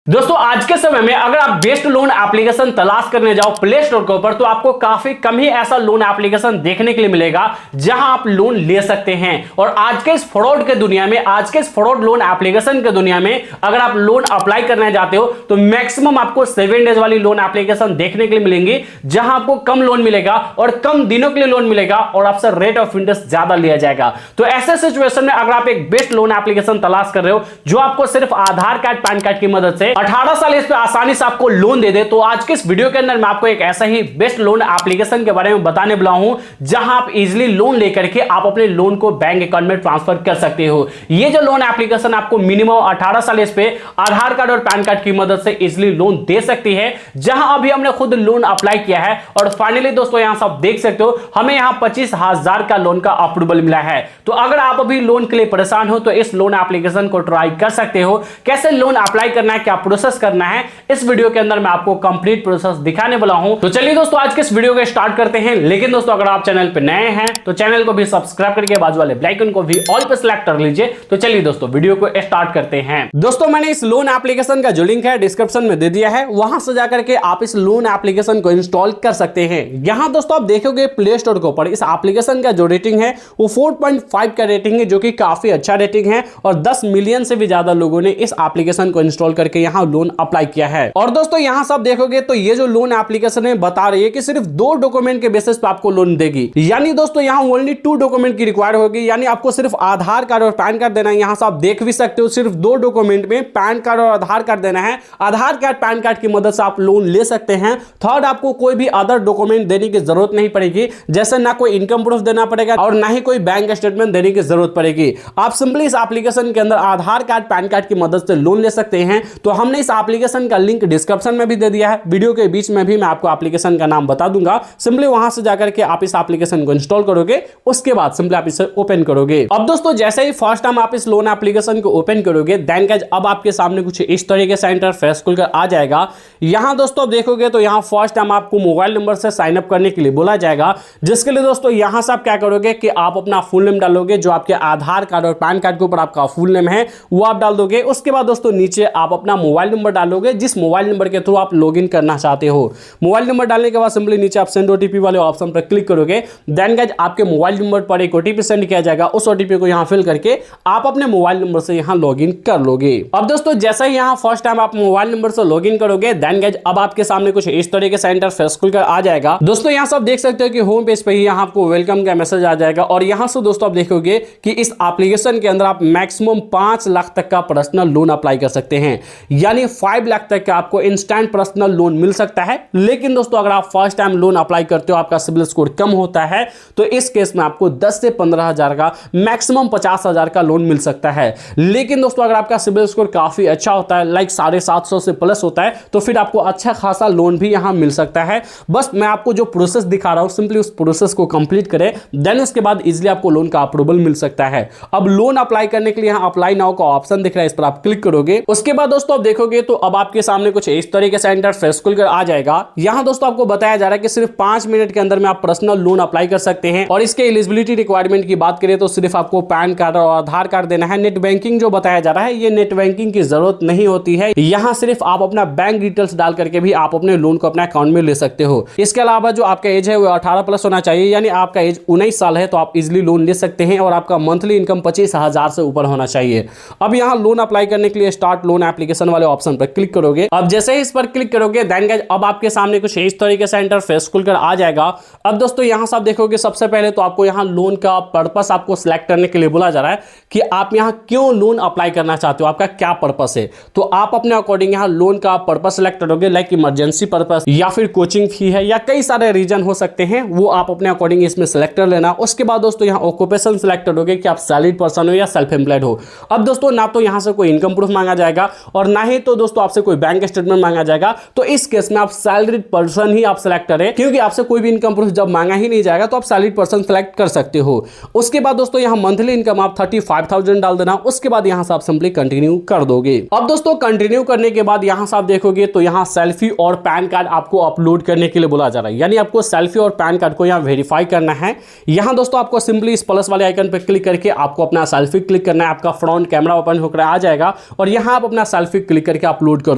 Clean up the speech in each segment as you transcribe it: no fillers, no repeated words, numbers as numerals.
दोस्तों आज के समय में अगर आप बेस्ट लोन एप्लीकेशन तलाश करने जाओ प्ले स्टोर के ऊपर तो आपको काफी कम ही ऐसा लोन एप्लीकेशन देखने के लिए मिलेगा जहां आप लोन ले सकते हैं। और आज के इस फ्रॉड के दुनिया में, आज के इस फ्रॉड लोन एप्लीकेशन के दुनिया में अगर आप लोन अप्लाई करने जाते हो तो मैक्सिमम आपको 7 डेज वाली लोन एप्लीकेशन देखने के लिए मिलेंगी जहां आपको कम लोन मिलेगा और कम दिनों के लिए लोन मिलेगा और आपसे रेट ऑफ इंटरेस्ट ज्यादा लिया जाएगा। तो ऐसे सिचुएशन में अगर आप एक बेस्ट लोन एप्लीकेशन तलाश कर रहे हो जो आपको सिर्फ आधार कार्ड पैन कार्ड की मदद से 18 साल इस पे आसानी से आपको लोन दे दे, तो आज के इस वीडियो के अंदर मैं आपको एक ऐसा ही बेस्ट लोन एप्लीकेशन के बारे में बताने वाला हूं जहां आप इजीली लोन लेकर के आप अपने लोन को बैंक अकाउंट में ट्रांसफर कर सकते हो। ये जो लोन एप्लीकेशन आपको मिनिमम 18 साल इस पे आधार कार्ड और पैन कार्ड की मदद से इजीली लोन दे सकती है। जहां अभी हमने खुद लोन अप्लाई किया है और फाइनली दोस्तों यहां सब देख सकते हो हमें यहां 25,000 का लोन का अप्रूवल मिला है। तो अगर आप अभी लोन के लिए परेशान हो तो इस लोन एप्लीकेशन को ट्राई कर सकते हो। कैसे लोन अप्लाई करना है, क्या प्रोसेस करना है, इस वीडियो के अंदर मैं आपको कंप्लीट प्रोसेस दिखाने वाला हूं। तो चलिए दोस्तों आज के इस वीडियो को स्टार्ट करते हैं। लेकिन दोस्तों अगर आप चैनल पे नए हैं तो चैनल को भी सब्सक्राइब करके बाजू वाले बेल आइकन को भी ऑल पे सिलेक्ट कर लीजिए। तो चलिए दोस्तों वीडियो को स्टार्ट करते हैं। दोस्तों मैंने इस लोन एप्लीकेशन का जो लिंक है डिस्क्रिप्शन में दे दिया है, वहां से जाकर के आप इस लोन एप्लीकेशन को इंस्टॉल कर सकते हैं। यहां दोस्तों आप देखोगे प्ले स्टोर के ऊपर इस एप्लीकेशन का जो रेटिंग है वो 4.5 का रेटिंग है, जो कि काफी अच्छा रेटिंग है और 10 मिलियन से भी ज्यादा लोगों ने इस एप्लीकेशन को इंस्टॉल करके यहां लोन अप्लाई किया है। और दोस्तों यहां सब देखोगे तो ये जो लोन एप्लीकेशन है बता रही है कि सिर्फ 2 डॉक्यूमेंट के बेसिस पे आपको लोन देगी। यानी दोस्तों यहां ओनली 2 डॉक्यूमेंट की रिक्वायर होगी, यानी आपको सिर्फ आधार कार्ड और पैन कार्ड देना है। यहां से आप देख भी सकते हो सिर्फ 2 डॉक्यूमेंट में पैन कार्ड और आधार कार्ड देना है। आधार कार्ड पैन कार्ड की मदद से आप लोन ले सकते हैं। थर्ड, आपको कोई भी अदर डॉक्यूमेंट देने की जरूरत नहीं पड़ेगी, जैसे ना कोई इनकम प्रूफ देना पड़ेगा और ना ही कोई बैंक स्टेटमेंट देने की जरूरत पड़ेगी। आप सिंपली इस एप्लीकेशन के अंदर आधार कार्ड पैन कार्ड की मदद से लोन ले सकते हैं। तो हमने इस एप्लीकेशन का लिंक डिस्क्रिप्शन में भी दे दिया है, वीडियो के बीच में भी मैं आपको एप्लीकेशन का नाम बता दूंगा। सिंपली वहां से जाकर के आप इस एप्लीकेशन को इंस्टॉल करोगे, उसके बाद सिंपली आप इसे ओपन करोगे। अब दोस्तों जैसे ही फर्स्ट टाइम आप इस लोन एप्लीकेशन को ओपन करोगे देन गाइस अब आपके सामने कुछ इस तरीके से इंटरफेस खुलकर आ जाएगा। यहां दोस्तों आप देखोगे तो यहां फर्स्ट टाइम आपको मोबाइल नंबर से साइन अप करने के लिए बोला जाएगा, जिसके लिए दोस्तों यहां से आप क्या करोगे कि आप अपना फुल नेम डालोगे, जो आपके आधार कार्ड और पैन कार्ड के ऊपर आपका फुल नेम है वो आप डाल दोगे। उसके बाद दोस्तों नीचे आप अपना मोबाइल नंबर डालोगे, जिस मोबाइल नंबर के थ्रू आप लॉगिन करना चाहते हो। मोबाइल नंबर डालने के बाद सिंपली नीचे आप सेंड ओटीपी वाले ऑप्शन पर क्लिक करोगे। देन गाइस आपके मोबाइल नंबर पर एक ओटीपी सेंड किया जाएगा, उस ओटीपी को यहां फिल करके आप अपने मोबाइल नंबर से यहां लॉगिन कर लोगे। अब दोस्तों जैसे ही यहां फर्स्ट टाइम आप मोबाइल नंबर से लॉगिन करोगे देन गाइस अब आपके सामने कुछ इस तरीके से इंटरफेस खुलकर आ जाएगा। दोस्तों यहां सब देख सकते हो कि होम पेज पे ही यहां आपको वेलकम का मैसेज आ जाएगा और यहां से दोस्तों आप देखोगे कि इस एप्लीकेशन के अंदर आप मैक्सिमम 5 लाख तक का पर्सनल लोन अप्लाई कर सकते हैं, यानी 5 लाख तक का आपको इंस्टेंट पर्सनल लोन मिल सकता है। लेकिन दोस्तों अगर आप फर्स्ट टाइम लोन अप्लाई करते हो, आपका सिबिल स्कोर कम होता है, तो इस केस में आपको 10 से 15,000 का मैक्सिमम 50,000 का लोन मिल सकता है। लेकिन दोस्तों अगर आपका सिबिल स्कोर काफी अच्छा होता है, लाइक 750 से प्लस होता है, तो फिर आपको अच्छा खासा लोन भी यहां मिल सकता है। बस मैं आपको जो प्रोसेस दिखा रहा हूं सिंपली उस प्रोसेस को कंप्लीट करें, देन उसके बाद इजीली आपको लोन का अप्रूवल मिल सकता है। अब लोन अप्लाई करने के लिए यहां अप्लाई नाउ का ऑप्शन दिख रहा है, इस पर आप क्लिक करोगे। उसके बाद दोस्तों आप देखोगे तो अब आपके सामने कुछ इस तरीके से इंटरफेस खुलकर आ जाएगा। यहां दोस्तों आपको बताया जा रहा है कि सिर्फ 5 मिनट के अंदर में आप पर्सनल लोन अप्लाई कर सकते हैं। और इसके एलिजिबिलिटी रिक्वायरमेंट की बात करें तो सिर्फ आपको पैन कार्ड और आधार कार्ड देना है। नेट बैंकिंग जो बताया जा रहा है, ये नेट बैंकिंग की जरूरत नहीं होती है। यहां सिर्फ आप अपना बैंक डिटेल्स डाल करके भी आप अपने लोन को अपने अकाउंट में ले सकते हो। इसके अलावा जो आपका एज है वो 18 प्लस होना चाहिए, यानी आपका एज 19 साल है तो आप इजिली लोन ले सकते हैं और आपका मंथली इनकम 25,000 से ऊपर होना चाहिए। अब यहां लोन अप्लाई करने के लिए स्टार्ट लोन एप्लीकेशन वाले ऑप्शन पर क्लिक करोगे। अब जैसे ही इस पर क्लिक करोगे देन गाइस अब आपके सामने कुछ इस तरीके से इंटरफेस खुलकर आ जाएगा। अब दोस्तों यहां से आप देखोगे सबसे पहले तो आपको यहां लोन का पर्पस आपको सिलेक्ट करने के लिए बोला जा रहा है कि आप यहां क्यों लोन अप्लाई करना चाहते हो, आपका क्या पर्पस है। तो आप अपने अकॉर्डिंग यहां लोन का पर्पस सिलेक्ट करोगे, लाइक इमरजेंसी पर्पस या फिर कोचिंग फी है या कई सारे रीजन हो सकते हैं, वो आप अपने अकॉर्डिंग इसमें सिलेक्ट कर लेना। उसके बाद दोस्तों यहां ऑक्यूपेशन सिलेक्ट करोगे कि आप सैलरीड पर्सन हो या सेल्फ एम्प्लॉयड हो। अब दोस्तों ना तो यहां से कोई इनकम प्रूफ मांगा जाएगा और ना ही तो दोस्तों आपसे कोई बैंक स्टेटमेंट मांगा जाएगा। तो इस केस में आप सैलरीड पर्सन ही आप सिलेक्ट करें, क्योंकि आपसे कोई भी इनकम प्रूफ जब मांगा ही नहीं जाएगा तो आप सैलरीड पर्सन सिलेक्ट कर सकते हो। उसके बाद दोस्तों यहां मंथली इनकम आप 35,000 डाल देना। उसके बाद यहां से आप सिंपली कंटिन्यू कर दोगे। अब दोस्तों कंटिन्यू करने के बाद यहां से आप देखोगे तो यहां सेल्फी और पैन कार्ड आपको अपलोड करने के लिए बोला जा रहा है, यानी आपको सेल्फी और पैन कार्ड को यहां वेरीफाई करना है। यहां दोस्तों आपको सिंपली इस प्लस वाले आइकन पर क्लिक करके आपको अपना सेल्फी क्लिक करना है। आपका फ्रंट कैमरा ओपन होकर आ जाएगा और यहां आप अपना सेल्फी क्लिक क्लिक करके अपलोड कर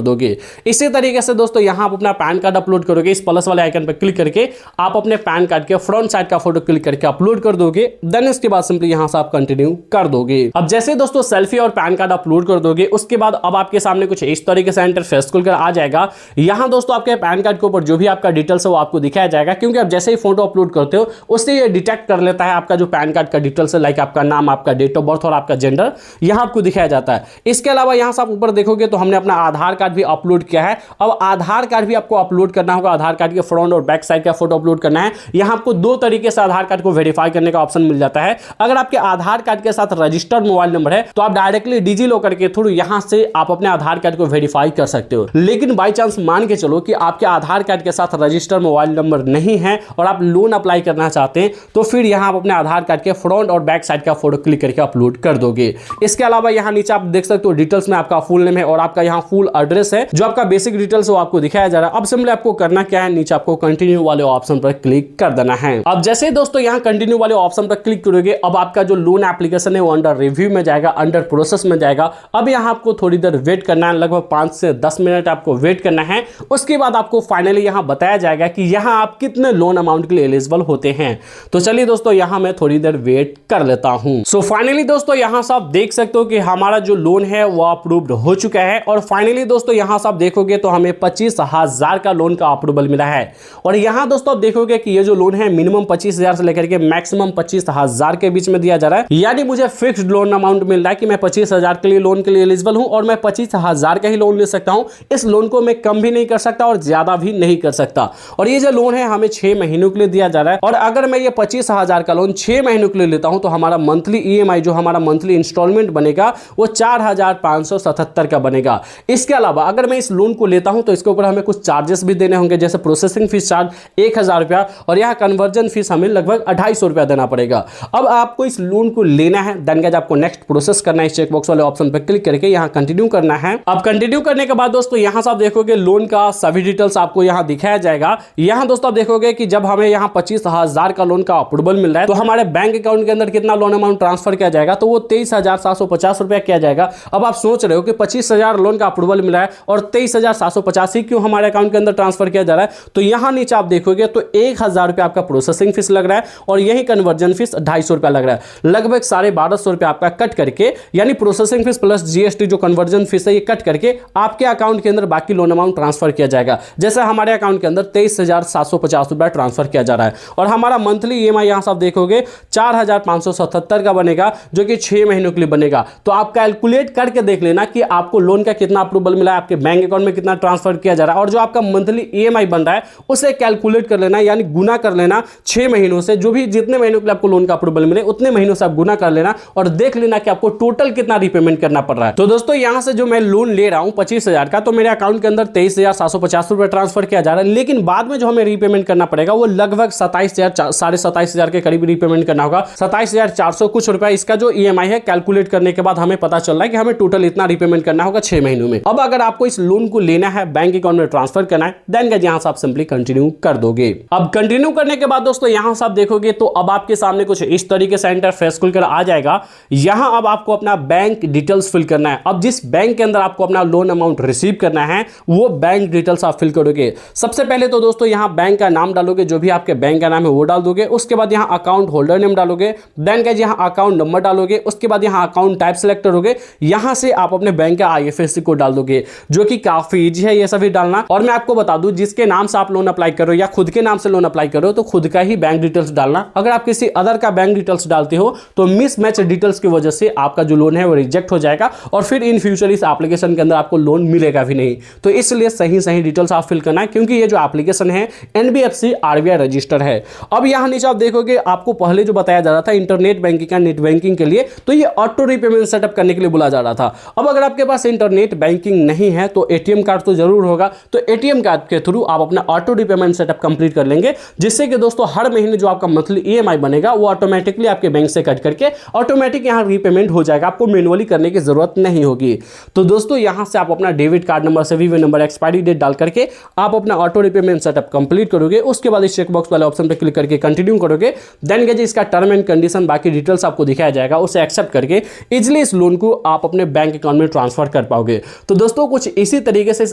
दोगे। इसी तरीके से दोस्तों यहाँ आप अपना पैन कार्ड अपलोड करोगे, इस प्लस वाले आइकन पर क्लिक करके आप अपने पैन कार्ड के फ्रंट साइड का फोटो क्लिक करके अपलोड कर दोगे। देन इसके बाद सिंपली यहाँ से आप कंटिन्यू कर दोगे। अब जैसे दोस्तों सेल्फी और पैन कार्ड अपलोड कर दोगे, उसके बाद अब आपके सामने कुछ इस तरीके से इंटरफेस खुलकर आ जाएगा। यहाँ दोस्तों आपके पैन कार्ड के ऊपर जो भी आपका डिटेल्स है वो आपको दिखाया जाएगा, क्योंकि आप जैसे ही फोटो अपलोड करते हो उससे ये डिटेक्ट कर लेता है आपका जो पैन कार्ड का डिटेल्स है, लाइक आपका नाम, आपका डेट ऑफ बर्थ और आपका जेंडर यहाँ आपको दिखाया जाता है। इसके अलावा यहाँ से आप ऊपर देखोगे तो हमने अपना आधार कार्ड भी अपलोड किया है। अब आधार कार्ड भी आपको अपलोड करना होगा, आधार कार्ड के फ्रंट और बैक साइड का फोटो अपलोड करना है। यहाँ आपको दो तरीके से आधार कार्ड को वेरीफाई करने का ऑप्शन मिल जाता है। अगर आपके आधार कार्ड के साथ रजिस्टर्ड मोबाइल नंबर है तो आप डायरेक्टली डिजी लॉकर के थ्रू यहाँ से आप अपने आधार कार्ड को वेरीफाई कर सकते हो। लेकिन बाई चांस मान के चलो कि आपके आधार कार्ड के साथ रजिस्टर्ड मोबाइल नंबर नहीं है और आप लोन अप्लाई करना चाहते हैं, तो फिर यहाँ आप अपने आधार कार्ड के फ्रंट और बैक साइड का फोटो क्लिक करके अपलोड कर दोगे। इसके अलावा यहाँ नीचे आप देख सकते हो डिटेल्स में आपका फुल नेम है और आपका यहाँ फुल एड्रेस है, जो आपका बेसिक डिटेल्स वो आपको दिखाया जा रहा है। अब सिंपली आपको करना क्या है, नीचे आपको कंटिन्यू वाले ऑप्शन पर क्लिक कर देना है। अब जैसे दोस्तों यहाँ कंटिन्यू वाले ऑप्शन पर क्लिक करोगे, अब आपका जो लोन एप्लीकेशन है वो अंडर रिव्यू में जाएगा, अंडर प्रोसेस में जाएगा। अब यहाँ आपको थोड़ी देर वेट करना है, लगभग 5 से 10 मिनट आपको वेट करना है। उसके बाद आपको फाइनली यहाँ बताया जाएगा कि यहाँ आप कितने लोन अमाउंट के लिए एलिजिबल होते हैं। तो चलिए दोस्तों यहाँ मैं थोड़ी देर वेट कर लेता हूँ। सो फाइनली दोस्तों यहाँ से आप देख सकते हो कि हमारा जो लोन है वो अप्रूव्ड हो चुका है। और फाइनली दोस्तों यहाँ से आप देखोगे तो हमें 25,000 का लोन का अप्रूवल मिला है। और यहाँ दोस्तों आप देखोगे कि ये जो लोन है मिनिमम 25,000 से लेकर के मैक्सिमम 25,000 के बीच में दिया जा रहा है। यानी मुझे फिक्स्ड लोन अमाउंट मिल रहा है कि मैं 25,000 के लिए लोन के लिए एलिजिबल हूं और मैं 25,000 का ही लोन ले सकता हूं। इस लोन को मैं कम भी नहीं कर सकता और ज्यादा भी नहीं कर सकता। और ये जो लोन है हमें 6 महीनों के लिए दिया जा रहा है। और अगर मैं ये 25,000 का लोन 6 महीनों के लिए लेता हूं तो हमारा मंथली ईएमआई जो हमारा मंथली इंस्टॉलमेंट बनेगा वो 4,577 का बनेगा। इसके अलावा अगर मैं इस लोन को लेता हूं तो इसके ऊपर हमें कुछ चार्जेस भी देने होंगे, जैसे प्रोसेसिंग फीस चार्ज 1,000 रुपया और यहाँ कन्वर्जन फीस हमें लगभग 250 रुपया देना पड़ेगा। अब आपको इस लोन को लेना है, देन गाइस आपको नेक्स्ट प्रोसेस करना है। इस चेकबॉक्स वाले ऑप्शन पर क्लिक करके यहाँ कंटिन्यू करना है। अब कंटिन्यू करने के बाद दोस्तों यहाँ से आप देखोगे लोन का सभी डिटेल्स आपको यहाँ दिखाया जाएगा। यहाँ दोस्तों आप देखोगे कि जब हमें यहाँ 25,000 का लोन का अप्रूवल मिल रहा है तो हमारे बैंक अकाउंट के अंदर कितना लोन अमाउंट ट्रांसफर किया जाएगा, तो वो 23,750 रुपया किया जाएगा। अब आप सोच रहे हो कि 25,000 लोन का अप्रूवल मिला है और 23,750 ही क्यों हमारे अकाउंट के अंदर ट्रांसफर किया जा रहा है, तो यहाँ नीचे आप देखोगे तो 1,000 रुपया आपका प्रोसेसिंग फीस लग रहा है और यही कन्वर्जन फीस 250 रुपया लग रहा है। लगभग 1250 रुपया आपका कट करके, यानी प्रोसेसिंग फीस प्लस जीएसटी जो कन्वर्जन फीस है ये कट करके आपके अकाउंट के अंदर बाकी लोन अमाउंट ट्रांसफर किया जाएगा। जैसे हमारे अकाउंट के अंदर 23,750 रुपया ट्रांसफर किया जा रहा है और हमारा मंथली ईएमआई यहां से आप देखोगे 4,577 का बनेगा, जो कि 6 महीनों के लिए बनेगा। तो आप कैलकुलेट करके देख लेना कि आपको लोन का कितना अप्रूवल मिला है, आपके बैंक अकाउंट में कितना ट्रांसफर किया जा रहा है और जो आपका मंथली ईएमआई बन रहा है उसे कैलकुलेट कर लेना, यानी गुना कर लेना 6 महीनों से। जो भी जितने महीनों के लिए आपको लोन का अप्रूवल मिले उतने महीनों से आप गुना कर लेना और देख लेना कि आपको टोटल कितना रीपेमेंट करना पड़ रहा है। तो दोस्तों यहां से जो मैं लोन ले रहा हूं 25,000 का, तो मेरे अकाउंट के अंदर 23,750 रुपए ट्रांसफर किया जा रहा है, लेकिन बाद में जो हमें रीपेमेंट करना पड़ेगा वो लगभग 27,000 के करीब रीपेमेंट करना होगा। 27,400 कुछ रुपया इसका जो ईएमआई है कैलकुलेट करने के बाद हमें पता चल रहा है कि हमें टोटल इतना रीपेमेंट करना होगा 6 महीनों में। अब अगर आपको इस लोन को लेना है, बैंक अकाउंट में ट्रांसफर करना है, देन गाइस यहां से आप सिंपली कंटिन्यू कर दोगे। अब कंटिन्यू करने के बाद दोस्तों यहां से आप देखोगे तो अब आपके सामने कुछ इस तरीके से इंटरफेस खुलकर आ जाएगा। यहां अब आपको अपना बैंक डिटेल्स फिल करना है। अब जिस बैंक के अंदर आपको अपना लोन अमाउंट रिसीव करना है वो बैंक डिटेल्स आप फिल करोगे। सबसे पहले तो दोस्तों यहां बैंक का नाम डालोगे, जो भी आपके बैंक का नाम है वो डाल दोगे। उसके बाद यहां अकाउंट होल्डर नेम डालोगे, देन गाइस यहां अकाउंट नंबर डालोगे। उसके बाद यहां अकाउंट टाइप सेलेक्ट करोगे, यहां से आप अपने बैंक का आईएफएससी कोड डाल दोगे, जो कि काफी इजी है ये सभी डालना। और मैं आपको बता दूं, जिसके नाम से आप लोन अप्लाई करो या खुद के नाम से लोन अप्लाई करो तो खुद का ही बैंक डिटेल्स डालना। अगर आप किसी अदर का बैंक डिटेल्स डालते हो तो मिसमैच डिटेल्स की वजह से आपका जो लोन है वो रिजेक्ट हो जाएगा और फिर इन फ्यूचर इस एप्लीकेशन के अंदर आपको लोन मिलेगा भी नहीं। तो इसलिए सही डिटेल्स आप फिल करना है, क्योंकि ये जो एप्लीकेशन है एनबीएफसी आरबीआई रजिस्टर है। अब यहां नीचे आप देखोगे आपको पहले जो बताया जा रहा था इंटरनेट बैंकिंग का, नेट बैंकिंग के लिए, तो ये ऑटो रीपेमेंट सेटअप करने के लिए बोला जा रहा था। अब अगर आपके पास इंटरनेट बैंकिंग नहीं है तो एटीएम कार्ड तो जरूर होगा, तो एटीएम कार्ड के थ्रू आप अपना ऑटो रीपेमेंट सेटअप कंप्लीट कर लेंगे, जिससे कि दोस्तों हर महीने जो आपका मंथली ईएमआई बनेगा वो ऑटोमेटिकली आपके बैंक से कट करके ऑटोमेटिक यहां रीपेमेंट हो जाएगा, आपको मैन्युअली करने की जरूरत नहीं होगी। तो दोस्तों यहां से आप अपना debit card number, CVV number, expiry date डाल करके आप अपना ऑटो रीपेमेंट सेटअप कंप्लीट करोगे। उसके बाद इस चेकबॉक्स वाले ऑप्शन पर क्लिक करके कंटिन्यू करोगे, देन गाइस इसका टर्म एंड कंडीशन बाकी डिटेल्स आपको दिखाया जाएगा, उसे एक्सेप्ट करके इजीली इस लोन को आप अपने बैंक अकाउंट में ट्रांसफर कर पाओगे। पाओगे। तो दोस्तों कुछ इसी तरीके से इस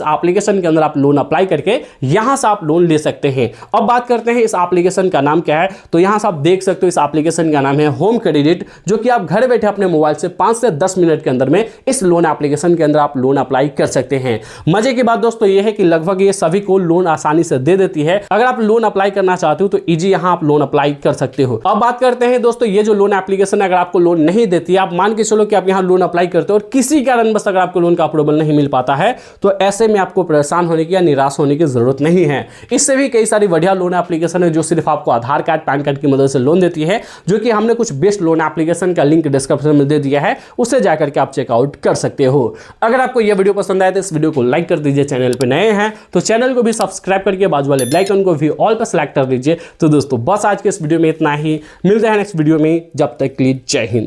एप्लीकेशन के अंदर आप लोन अप्लाई करके यहां से आप लोन ले सकते हैं। अब बात करते हैं इस एप्लीकेशन का नाम क्या है। तो यहां से आप देख सकते हो इस एप्लीकेशन का नाम है होम क्रेडिट, जो कि आप घर बैठे अपने मोबाइल से 5 से 10 मिनट के अंदर में इस लोन एप्लीकेशन के अंदर आप लोन अप्लाई कर सकते हैं। मजे की बात दोस्तों ये है कि लगभग ये सभी को लोन आसानी से दे देती है। अगर आप लोन अप्लाई करना चाहते हो तो इजी यहां आप लोन अप्लाई कर सकते हो। अब बात करते हैं दोस्तों ये जो लोन एप्लीकेशन अगर आपको लोन नहीं देती है, आप मान के चलो कि आप यहां लोन अप्लाई करते हो और किसी कारणवश अगर आपको लोन का अप्रूवल नहीं मिल पाता है, तो ऐसे में आपको परेशान होने की या निराश होने की जरूरत नहीं है। इससे भी कई सारी बढ़िया लोन एप्लीकेशन है जो सिर्फ आपको आधार कार्ड पैन कार्ड की मदद से लोन देती है, जो कि हमने कुछ बेस्ट लोन एप्लीकेशन का लिंक डिस्क्रिप्शन में दे दिया है, उससे जाकर के आप चेकआउट कर सकते हो। अगर आपको यह वीडियो पसंद आए तो इस वीडियो को लाइक कर दीजिए। चैनल पे नए हैं तो चैनल को भी सब्सक्राइब करके बाजू वाले बेल आइकन को भी ऑल पर सेलेक्ट कर लीजिए। तो दोस्तों बस आज के इस वीडियो में इतना ही, मिलते हैं नेक्स्ट वीडियो में, जब तक के लिए जय हिंद।